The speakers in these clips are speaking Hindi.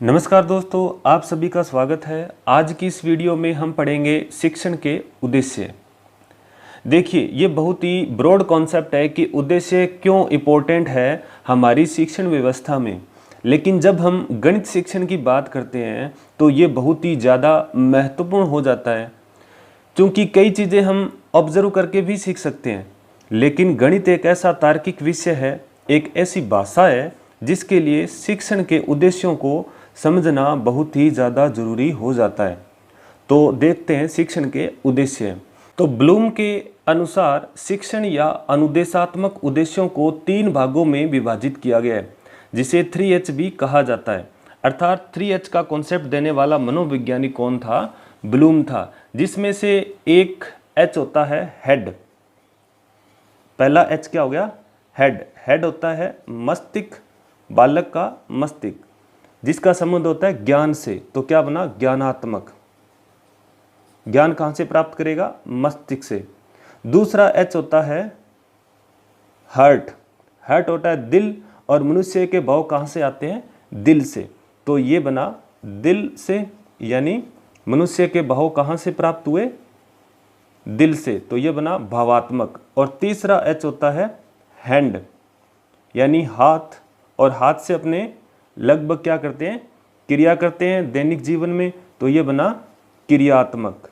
नमस्कार दोस्तों, आप सभी का स्वागत है। आज की इस वीडियो में हम पढ़ेंगे शिक्षण के उद्देश्य। देखिए, ये बहुत ही ब्रॉड कॉन्सेप्ट है कि उद्देश्य क्यों इम्पोर्टेंट है हमारी शिक्षण व्यवस्था में। लेकिन जब हम गणित शिक्षण की बात करते हैं तो ये बहुत ही ज़्यादा महत्वपूर्ण हो जाता है, क्योंकि कई चीज़ें हम ऑब्जर्व करके भी सीख सकते हैं। लेकिन गणित एक ऐसा तार्किक विषय है, एक ऐसी भाषा है जिसके लिए शिक्षण के उद्देश्यों को समझना बहुत ही ज़्यादा जरूरी हो जाता है। तो देखते हैं शिक्षण के उद्देश्य। तो ब्लूम के अनुसार शिक्षण या अनुदेशात्मक उद्देश्यों को 3 भागों में विभाजित किया गया है, जिसे 3H भी कहा जाता है। अर्थात 3H का कॉन्सेप्ट देने वाला मनोवैज्ञानिक कौन था? ब्लूम था, जिसमें से एक H होता है हेड। पहला H क्या हो गया? हेड। हेड होता है मस्तिष्क, बालक का मस्तिष्क, जिसका संबंध होता है ज्ञान से। तो क्या बना? ज्ञानात्मक। ज्ञान कहां से प्राप्त करेगा? मस्तिष्क से। दूसरा H होता है हार्ट। हार्ट होता है दिल, और मनुष्य के भाव कहां से आते हैं? दिल से। तो ये बना दिल से, यानी मनुष्य के भाव कहां से प्राप्त हुए? दिल से। तो ये बना भावात्मक। और तीसरा H होता है हैंड, यानी हाथ, और हाथ से अपने लगभग क्या करते हैं? क्रिया करते हैं दैनिक जीवन में। तो ये बना क्रियात्मक।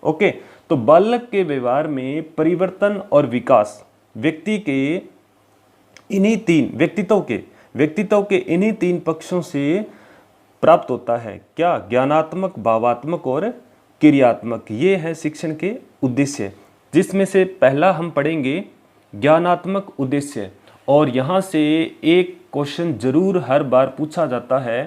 ओके, तो बालक के व्यवहार में परिवर्तन और विकास व्यक्ति के इन्हीं 3 व्यक्तित्व के इन्हीं 3 पक्षों से प्राप्त होता है। क्या? ज्ञानात्मक, भावात्मक और क्रियात्मक। ये है शिक्षण के उद्देश्य, जिसमें से पहला हम पढ़ेंगे ज्ञानात्मक उद्देश्य। और यहाँ से एक क्वेश्चन जरूर हर बार पूछा जाता है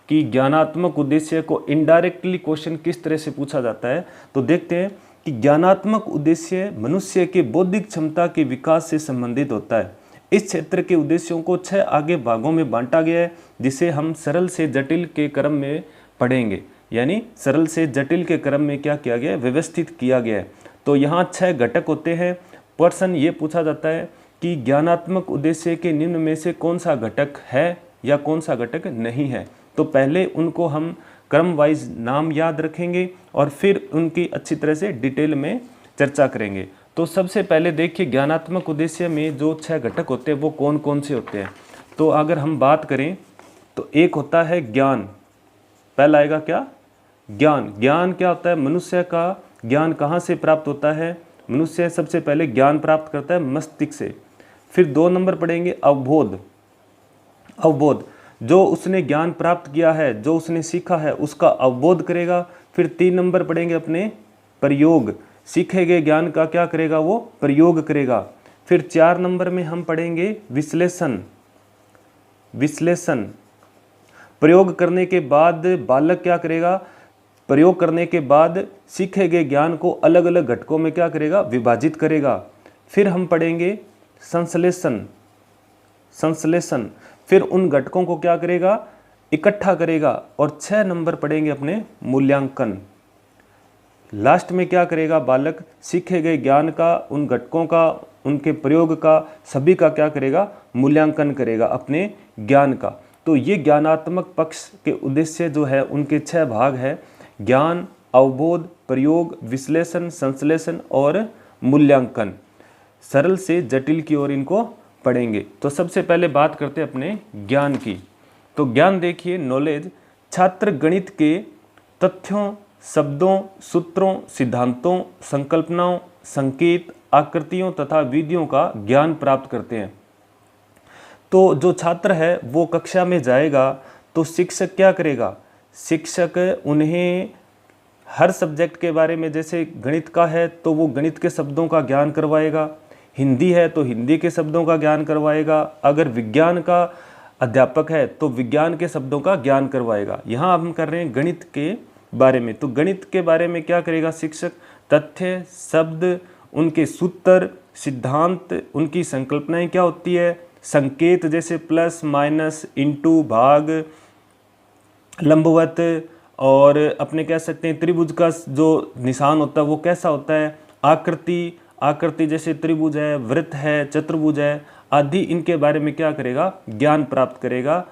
कि ज्ञानात्मक उद्देश्य को इनडायरेक्टली क्वेश्चन किस तरह से पूछा जाता है। तो देखते हैं कि ज्ञानात्मक उद्देश्य मनुष्य के बौद्धिक क्षमता के विकास से संबंधित होता है। इस क्षेत्र के उद्देश्यों को 6 आगे भागों में बांटा गया है, जिसे हम सरल से जटिल के क्रम में पढ़ेंगे। यानी सरल से जटिल के क्रम में क्या किया गया है? व्यवस्थित किया गया है। तो यहाँ 6 घटक होते हैं। प्रश्न ये पूछा जाता है कि ज्ञानात्मक उद्देश्य के निम्न में से कौन सा घटक है या कौन सा घटक नहीं है। तो पहले उनको हम क्रम वाइज नाम याद रखेंगे और फिर उनकी अच्छी तरह से डिटेल में चर्चा करेंगे। तो सबसे पहले देखिए, ज्ञानात्मक उद्देश्य में जो 6 घटक होते हैं वो कौन कौन से होते हैं। तो अगर हम बात करें तो एक होता है ज्ञान। पहला आएगा क्या? ज्ञान। ज्ञान क्या होता है? मनुष्य का ज्ञान कहाँ से प्राप्त होता है? मनुष्य सबसे पहले ज्ञान प्राप्त करता है मस्तिष्क से। फिर 2 नंबर पढ़ेंगे अवबोध। अवबोध, जो उसने ज्ञान प्राप्त किया है, जो उसने सीखा है, उसका अवबोध करेगा। फिर 3 नंबर पढ़ेंगे अपने प्रयोग। सीखे गए ज्ञान का क्या करेगा? वो प्रयोग करेगा। फिर 4 नंबर में हम पढ़ेंगे विश्लेषण। विश्लेषण, प्रयोग करने के बाद बालक क्या करेगा? प्रयोग करने के बाद सीखे गए ज्ञान को अलग अलग घटकों में क्या करेगा? विभाजित करेगा। फिर हम पढ़ेंगे संश्लेषण। संश्लेषण, फिर उन घटकों को क्या करेगा? इकट्ठा करेगा। और 6 नंबर पढ़ेंगे अपने मूल्यांकन। लास्ट में क्या करेगा बालक? सीखे गए ज्ञान का, उन घटकों का, उनके प्रयोग का, सभी का क्या करेगा? मूल्यांकन करेगा अपने ज्ञान का। तो ये ज्ञानात्मक पक्ष के उद्देश्य जो है उनके 6 भाग है: ज्ञान, अवबोध, प्रयोग, विश्लेषण, संश्लेषण और मूल्यांकन। सरल से जटिल की ओर इनको पढ़ेंगे। तो सबसे पहले बात करते हैं अपने ज्ञान की। तो ज्ञान देखिए, नॉलेज, छात्र गणित के तथ्यों, शब्दों, सूत्रों, सिद्धांतों, संकल्पनाओं, संकेत, आकृतियों तथा विधियों का ज्ञान प्राप्त करते हैं। तो जो छात्र है वो कक्षा में जाएगा तो शिक्षक क्या करेगा? शिक्षक उन्हें हर सब्जेक्ट के बारे में, जैसे गणित का है तो वो गणित के शब्दों का ज्ञान करवाएगा, हिंदी है तो हिंदी के शब्दों का ज्ञान करवाएगा, अगर विज्ञान का अध्यापक है तो विज्ञान के शब्दों का ज्ञान करवाएगा। यहाँ हम कर रहे हैं गणित के बारे में। तो गणित के बारे में क्या करेगा शिक्षक? तथ्य, शब्द, उनके सूत्र, सिद्धांत, उनकी संकल्पनाएं क्या होती है, संकेत जैसे प्लस, माइनस, इंटू, भाग, लंबवत, और अपने कह सकते हैं त्रिभुज का जो निशान होता है वो कैसा होता है, आकृति, आकृति जैसे त्रिभुज है, वृत्त है, चतुर्भुज है आदि, इनके बारे में क्या करेगा? ज्ञान प्राप्त करेगा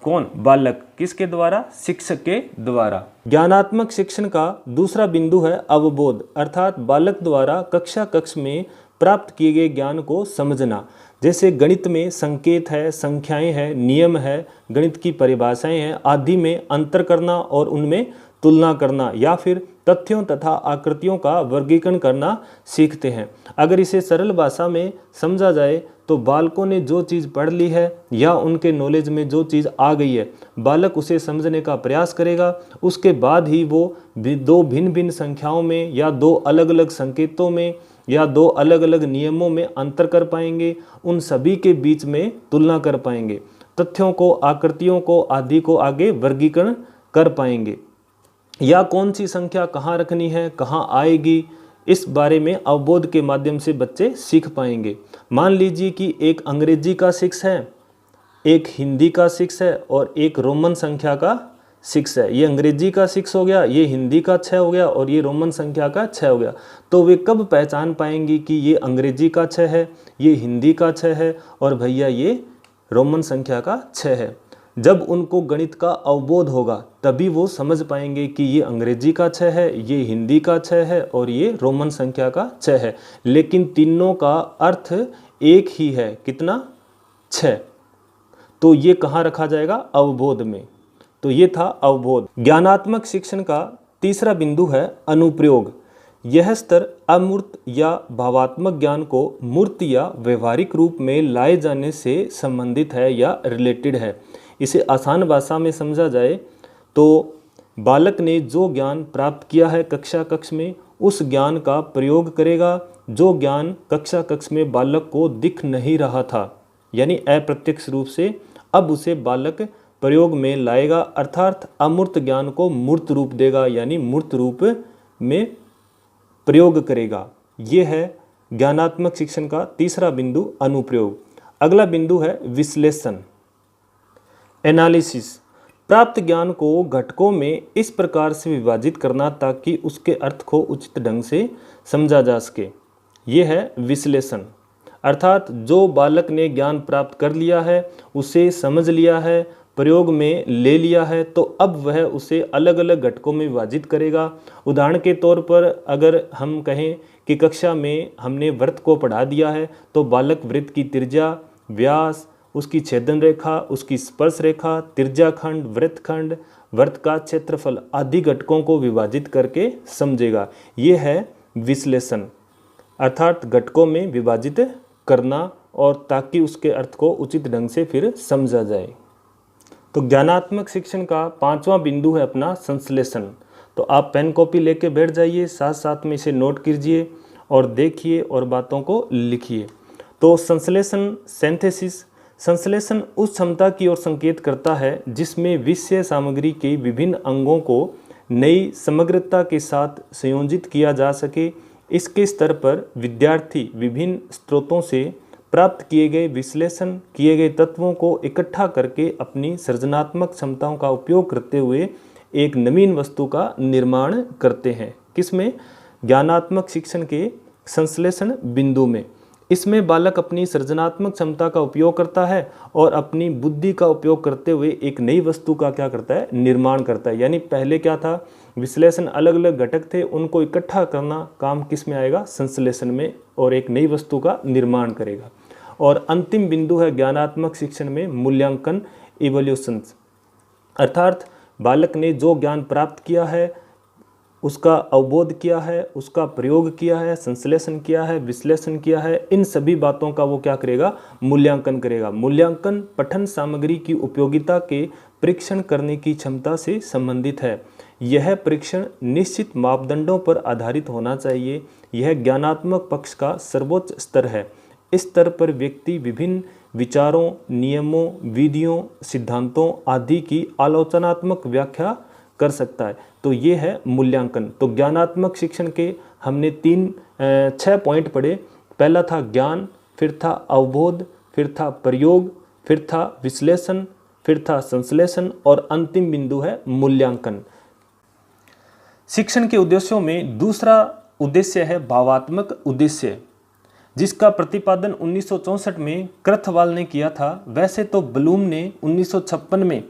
कौन? बालक। किसके द्वारा? शिक्षक के द्वारा। ज्ञानात्मक शिक्षण का दूसरा बिंदु है अवबोध, अर्थात बालक द्वारा कक्ष में प्राप्त किए गए ज्ञान को समझना। जैसे गणित में संकेत है, संख्याएं हैं, नियम है, गणित की परिभाषाएं हैं आदि में अंतर करना और उनमें तुलना करना, या फिर तथ्यों तथा आकृतियों का वर्गीकरण करना सीखते हैं। अगर इसे सरल भाषा में समझा जाए तो बालकों ने जो चीज़ पढ़ ली है या उनके नॉलेज में जो चीज़ आ गई है, बालक उसे समझने का प्रयास करेगा। उसके बाद ही वो दो भिन्न भिन्न संख्याओं में या दो अलग अलग संकेतों में या दो अलग अलग नियमों में अंतर कर पाएंगे, उन सभी के बीच में तुलना कर पाएंगे, तथ्यों को, आकृतियों को आदि को आगे वर्गीकरण कर पाएंगे, या कौन सी संख्या कहाँ रखनी है, कहाँ आएगी, इस बारे में अवबोध के माध्यम से बच्चे सीख पाएंगे। मान लीजिए कि एक अंग्रेजी का 6 है, एक हिंदी का 6 है और एक रोमन संख्या का 6 है। ये अंग्रेजी का 6 हो गया, ये हिंदी का 6 हो गया और ये रोमन संख्या का 6 हो गया। तो वे कब पहचान पाएंगी कि ये अंग्रेजी का 6 है, ये हिंदी का 6 है और भैया ये रोमन संख्या का 6 है? जब उनको गणित का अवबोध होगा तभी वो समझ पाएंगे कि ये अंग्रेजी का 6 है, ये हिंदी का 6 है और ये रोमन संख्या का 6 है, लेकिन तीनों का अर्थ एक ही है। कितना? 6। तो ये कहाँ रखा जाएगा? अवबोध में। तो ये था अवबोध। ज्ञानात्मक शिक्षण का तीसरा बिंदु है अनुप्रयोग। यह स्तर अमूर्त या भावात्मक ज्ञान को मूर्त या व्यवहारिक रूप में लाए जाने से संबंधित है या रिलेटेड है। इसे आसान भाषा में समझा जाए तो बालक ने जो ज्ञान प्राप्त किया है कक्ष में, उस ज्ञान का प्रयोग करेगा। जो ज्ञान कक्ष में बालक को दिख नहीं रहा था, यानी अप्रत्यक्ष रूप से, अब उसे बालक प्रयोग में लाएगा, अर्थात अमूर्त ज्ञान को मूर्त रूप देगा, यानी मूर्त रूप में प्रयोग करेगा। यह है ज्ञानात्मक शिक्षण का तीसरा बिंदु, अनुप्रयोग। अगला बिंदु है विश्लेषण, एनालिसिस। प्राप्त ज्ञान को घटकों में इस प्रकार से विभाजित करना ताकि उसके अर्थ को उचित ढंग से समझा जा सके, यह है विश्लेषण। अर्थात जो बालक ने ज्ञान प्राप्त कर लिया है, उसे समझ लिया है, प्रयोग में ले लिया है, तो अब वह उसे अलग अलग घटकों में विभाजित करेगा। उदाहरण के तौर पर अगर हम कहें कि कक्षा में हमने वृत्त को पढ़ा दिया है, तो बालक वृत्त की त्रिज्या, व्यास, उसकी छेदन रेखा, उसकी स्पर्श रेखा, त्रिज्याखंड, वृत्तखंड, वृत्त का क्षेत्रफल आदि घटकों को विभाजित करके समझेगा। यह है विश्लेषण, अर्थात घटकों में विभाजित करना, और ताकि उसके अर्थ को उचित ढंग से फिर समझा जाए। तो ज्ञानात्मक शिक्षण का पांचवां बिंदु है अपना संश्लेषण। तो आप पेन कॉपी लेके बैठ जाइए, साथ साथ में इसे नोट कीजिए और देखिए और बातों को लिखिए। तो संश्लेषण, सिंथेसिस। संश्लेषण उस क्षमता की ओर संकेत करता है जिसमें विषय सामग्री के विभिन्न अंगों को नई समग्रता के साथ संयोजित किया जा सके। इसके स्तर पर विद्यार्थी विभिन्न स्रोतों से प्राप्त किए गए विश्लेषण किए गए तत्वों को इकट्ठा करके अपनी सृजनात्मक क्षमताओं का उपयोग करते हुए एक नवीन वस्तु का निर्माण करते हैं। किसमें? ज्ञानात्मक शिक्षण के संश्लेषण बिंदु में। इसमें बालक अपनी सृजनात्मक क्षमता का उपयोग करता है और अपनी बुद्धि का उपयोग करते हुए एक नई वस्तु का क्या करता है? निर्माण करता है। यानी पहले क्या था? विश्लेषण, अलग अलग घटक थे, उनको इकट्ठा करना काम किस में आएगा? संश्लेषण में, और एक नई वस्तु का निर्माण करेगा। और अंतिम बिंदु है ज्ञानात्मक शिक्षण में मूल्यांकन, इवोल्यूशन। अर्थात बालक ने जो ज्ञान प्राप्त किया है, उसका अवबोध किया है, उसका प्रयोग किया है, संश्लेषण किया है, विश्लेषण किया है, इन सभी बातों का वो क्या करेगा? मूल्यांकन करेगा। मूल्यांकन पठन सामग्री की उपयोगिता के परीक्षण करने की क्षमता से संबंधित है। यह परीक्षण निश्चित मापदंडों पर आधारित होना चाहिए। यह ज्ञानात्मक पक्ष का सर्वोच्च स्तर है। इस स्तर पर व्यक्ति विभिन्न विचारों, नियमों, विधियों, सिद्धांतों आदि की आलोचनात्मक व्याख्या कर सकता है। तो ये है मूल्यांकन। तो ज्ञानात्मक शिक्षण के हमने 6 पॉइंट पढ़े। पहला था ज्ञान, फिर था अवबोध, फिर था प्रयोग, फिर था विश्लेषण, फिर था संश्लेषण, और अंतिम बिंदु है मूल्यांकन। शिक्षण के उद्देश्यों में दूसरा उद्देश्य है भावात्मक उद्देश्य। जिसका प्रतिपादन 1964 में क्रथवाल ने किया था। वैसे तो ब्लूम ने 1956 में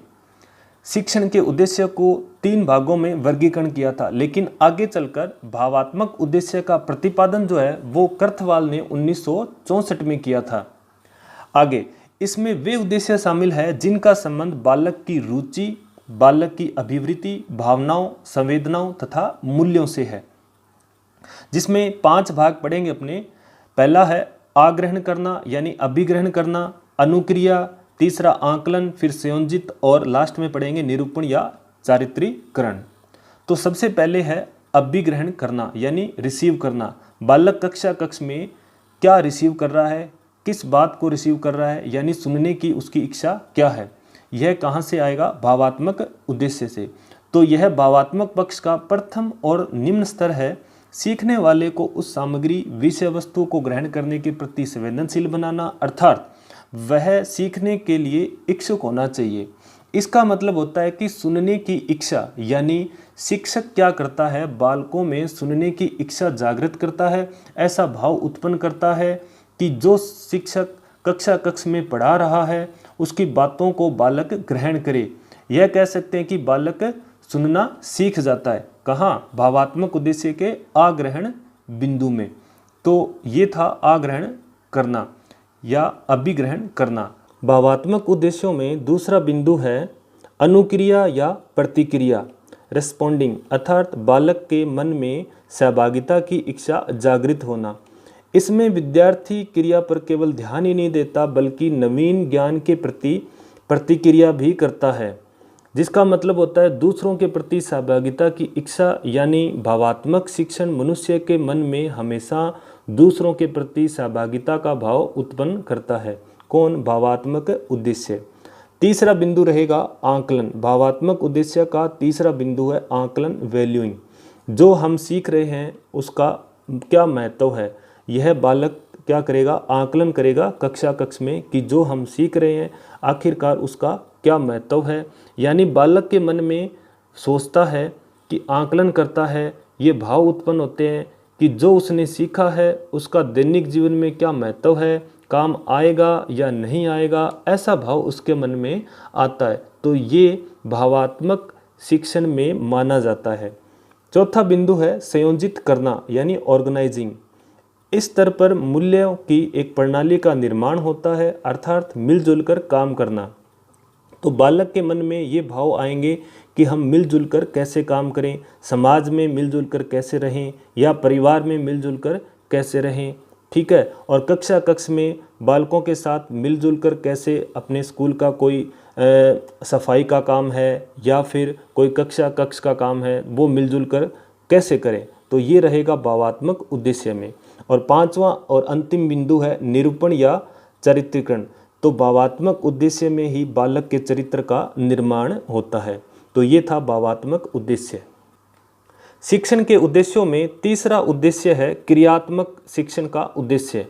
शिक्षण के उद्देश्य को 3 भागों में वर्गीकरण किया था, लेकिन आगे चलकर भावात्मक उद्देश्य का प्रतिपादन जो है वो क्रथवाल ने 1964 में किया था। आगे इसमें वे उद्देश्य शामिल है जिनका संबंध बालक की रुचि, बालक की अभिवृत्ति, भावनाओं, संवेदनाओं तथा मूल्यों से है, जिसमें 5 भाग पढ़ेंगे अपने। पहला है आग्रहण करना यानी अभिग्रहण करना, अनुक्रिया, तीसरा आंकलन, फिर संयोजित और लास्ट में पढ़ेंगे निरूपण या चारित्रीकरण। तो सबसे पहले है अभिग्रहण करना यानी रिसीव करना। बालक कक्ष में क्या रिसीव कर रहा है, किस बात को रिसीव कर रहा है, यानी सुनने की उसकी इच्छा क्या है, यह कहाँ से आएगा, भावात्मक उद्देश्य से। तो यह भावात्मक पक्ष का प्रथम और निम्न स्तर है। सीखने वाले को उस सामग्री विषय वस्तु को ग्रहण करने के प्रति संवेदनशील बनाना, अर्थात वह सीखने के लिए इच्छुक होना चाहिए। इसका मतलब होता है कि सुनने की इच्छा, यानी शिक्षक क्या करता है, बालकों में सुनने की इच्छा जागृत करता है, ऐसा भाव उत्पन्न करता है कि जो शिक्षक कक्ष में पढ़ा रहा है उसकी बातों को बालक ग्रहण करे। यह कह सकते हैं कि बालक सुनना सीख जाता है। कहाँ, भावात्मक उद्देश्य के आग्रहण बिंदु में। तो ये था आग्रहण करना या अभिग्रहण करना। भावात्मक उद्देश्यों में दूसरा बिंदु है अनुक्रिया या प्रतिक्रिया, रिस्पॉन्डिंग, अर्थात बालक के मन में सहभागिता की इच्छा जागृत होना। इसमें विद्यार्थी क्रिया पर केवल ध्यान ही नहीं देता बल्कि नवीन ज्ञान के प्रति प्रतिक्रिया भी करता है, जिसका मतलब होता है दूसरों के प्रति सहभागिता की इच्छा। यानी भावात्मक शिक्षण मनुष्य के मन में हमेशा दूसरों के प्रति सहभागिता का भाव उत्पन्न करता है। कौन, भावात्मक उद्देश्य। तीसरा बिंदु रहेगा आंकलन। भावात्मक उद्देश्य का तीसरा बिंदु है आंकलन, वैल्यूइंग। जो हम सीख रहे हैं उसका क्या महत्व है, यह बालक क्या करेगा, आंकलन करेगा कक्ष में कि जो हम सीख रहे हैं आखिरकार उसका क्या महत्व है। यानी बालक के मन में सोचता है कि आंकलन करता है, ये भाव उत्पन्न होते हैं कि जो उसने सीखा है उसका दैनिक जीवन में क्या महत्व है, काम आएगा या नहीं आएगा, ऐसा भाव उसके मन में आता है। तो ये भावात्मक शिक्षण में माना जाता है। चौथा बिंदु है संयोजित करना यानी ऑर्गेनाइजिंग। इस स्तर पर मूल्यों की एक प्रणाली का निर्माण होता है, अर्थात मिलजुल कर काम करना। तो बालक के मन में ये भाव आएंगे कि हम मिलजुल कर कैसे काम करें, समाज में मिलजुल कर कैसे रहें या परिवार में मिलजुल कर कैसे रहें, ठीक है। और कक्ष में बालकों के साथ मिलजुल कर कैसे अपने स्कूल का कोई सफाई का काम है या फिर कोई कक्ष का काम है वो मिलजुल कर कैसे करें। तो ये रहेगा भावात्मक उद्देश्य में। और पांचवा और अंतिम बिंदु है निरूपण या चरित्रीकरण। तो भावात्मक उद्देश्य में ही बालक के चरित्र का निर्माण होता है। तो ये था भावात्मक उद्देश्य। शिक्षण के उद्देश्यों में तीसरा उद्देश्य है क्रियात्मक शिक्षण का उद्देश्य,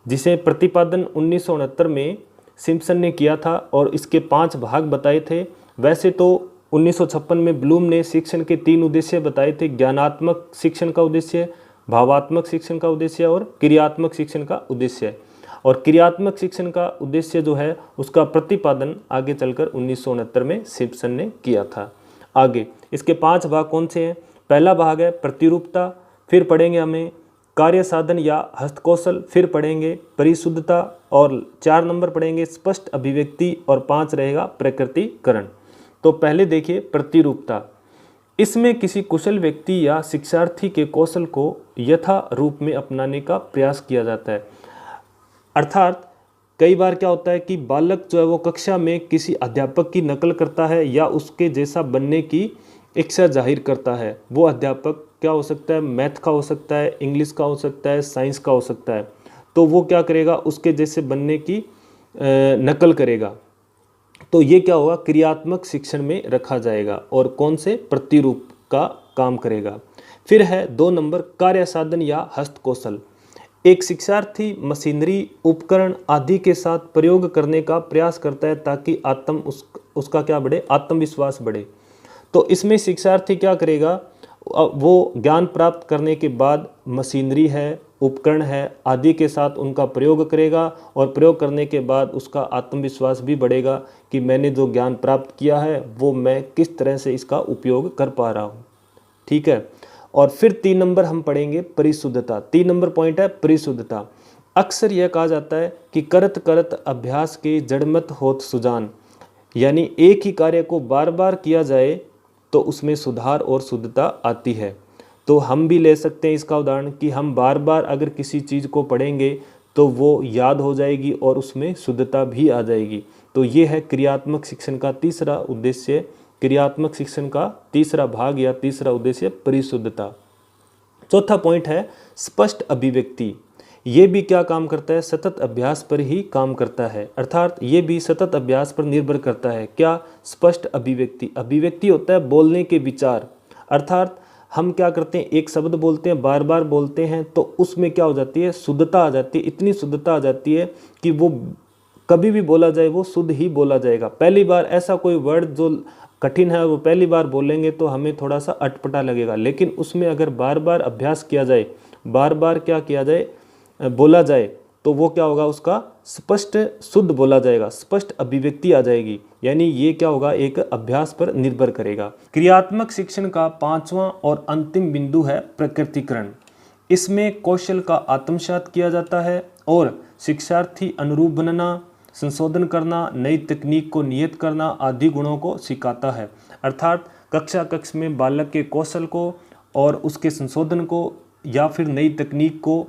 जिसे प्रतिपादन 1969 में सिम्पसन ने किया था और इसके 5 भाग बताए थे। वैसे तो 1956 में ब्लूम ने शिक्षण के 3 उद्देश्य बताए थे, ज्ञानात्मक शिक्षण का उद्देश्य, भावात्मक शिक्षण का उद्देश्य और क्रियात्मक शिक्षण का उद्देश्य। और क्रियात्मक शिक्षण का उद्देश्य जो है उसका प्रतिपादन आगे चलकर 1969 में सिम्पसन ने किया था। आगे इसके 5 भाग कौन से हैं? पहला भाग है प्रतिरूपता, फिर पढ़ेंगे हमें कार्य साधन या हस्तकौशल, फिर पढ़ेंगे परिशुद्धता और 4 नंबर पढ़ेंगे स्पष्ट अभिव्यक्ति और 5 रहेगा प्रकृतिकरण। तो पहले देखिए प्रतिरूपता। इसमें किसी कुशल व्यक्ति या शिक्षार्थी के कौशल को यथा रूप में अपनाने का प्रयास किया जाता है। अर्थात कई बार क्या होता है कि बालक जो है वो कक्षा में किसी अध्यापक की नकल करता है या उसके जैसा बनने की इच्छा जाहिर करता है। वो अध्यापक क्या हो सकता है, मैथ का हो सकता है, इंग्लिश का हो सकता है, साइंस का हो सकता है। तो वो क्या करेगा, उसके जैसे बनने की नकल करेगा। तो ये क्या होगा, क्रियात्मक शिक्षण में रखा जाएगा और कौन से प्रतिरूप का काम करेगा। फिर है 2 नंबर कार्य साधन या हस्तकौशल। एक शिक्षार्थी मशीनरी, उपकरण आदि के साथ प्रयोग करने का प्रयास करता है ताकि उसका क्या बढ़े, आत्मविश्वास बढ़े। तो इसमें शिक्षार्थी क्या करेगा, वो ज्ञान प्राप्त करने के बाद मशीनरी है, उपकरण है आदि के साथ उनका प्रयोग करेगा और प्रयोग करने के बाद उसका आत्मविश्वास भी बढ़ेगा कि मैंने जो ज्ञान प्राप्त किया है वो मैं किस तरह से इसका उपयोग कर पा रहा हूँ। ठीक है। और फिर 3 नंबर हम पढ़ेंगे परिशुद्धता। 3 नंबर पॉइंट है परिशुद्धता। अक्सर यह कहा जाता है कि करत करत अभ्यास के जड़मत होत सुजान, यानी एक ही कार्य को बार बार किया जाए तो उसमें सुधार और शुद्धता आती है। तो हम भी ले सकते हैं इसका उदाहरण कि हम बार बार अगर किसी चीज़ को पढ़ेंगे तो वो याद हो जाएगी और उसमें शुद्धता भी आ जाएगी। तो ये है क्रियात्मक शिक्षण का तीसरा उद्देश्य, क्रियात्मक शिक्षण का तीसरा भाग या तीसरा उद्देश्य परिशुद्धता। चौथा पॉइंट है स्पष्ट अभिव्यक्ति। ये भी क्या काम करता है, सतत अभ्यास पर ही काम करता है, अर्थात ये भी सतत अभ्यास पर निर्भर करता है। क्या, स्पष्ट अभिव्यक्ति। अभिव्यक्ति होता है बोलने के विचार, अर्थात हम क्या करते हैं एक शब्द बोलते हैं, बार बार बोलते हैं तो उसमें क्या हो जाती है, शुद्धता आ जाती है। इतनी शुद्धता आ जाती है कि वो कभी भी बोला जाए वो शुद्ध ही बोला जाएगा। पहली बार ऐसा कोई वर्ड जो कठिन है वो पहली बार बोलेंगे तो हमें थोड़ा सा अटपटा लगेगा, लेकिन उसमें अगर बार बार अभ्यास किया जाए, बार बार क्या किया जाए, बोला जाए तो वो क्या होगा, उसका स्पष्ट शुद्ध बोला जाएगा, स्पष्ट अभिव्यक्ति आ जाएगी। यानी ये क्या होगा, एक अभ्यास पर निर्भर करेगा। क्रियात्मक शिक्षण का 5वां और अंतिम बिंदु है प्रकृतिकरण। इसमें कौशल का आत्मसात किया जाता है और शिक्षार्थी अनुरूप बनना, संशोधन करना, नई तकनीक को नियत करना आदि गुणों को सिखाता है। अर्थात कक्ष में बालक के कौशल को और उसके संशोधन को या फिर नई तकनीक को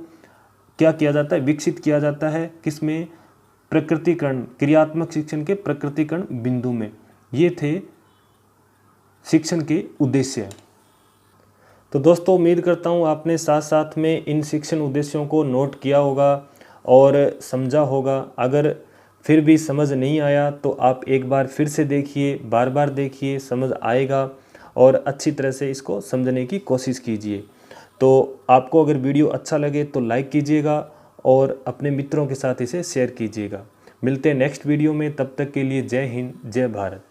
क्या किया जाता है, विकसित किया जाता है। किसमें, प्रकृतिकरण, क्रियात्मक शिक्षण के प्रकृतिकरण बिंदु में। ये थे शिक्षण के उद्देश्य। तो दोस्तों उम्मीद करता हूँ आपने साथ साथ में इन शिक्षण उद्देश्यों को नोट किया होगा और समझा होगा। अगर फिर भी समझ नहीं आया तो आप एक बार फिर से देखिए, बार बार देखिए, समझ आएगा और अच्छी तरह से इसको समझने की कोशिश कीजिए। तो आपको अगर वीडियो अच्छा लगे तो लाइक कीजिएगा और अपने मित्रों के साथ इसे शेयर कीजिएगा। मिलते हैं नेक्स्ट वीडियो में, तब तक के लिए जय हिंद, जय भारत।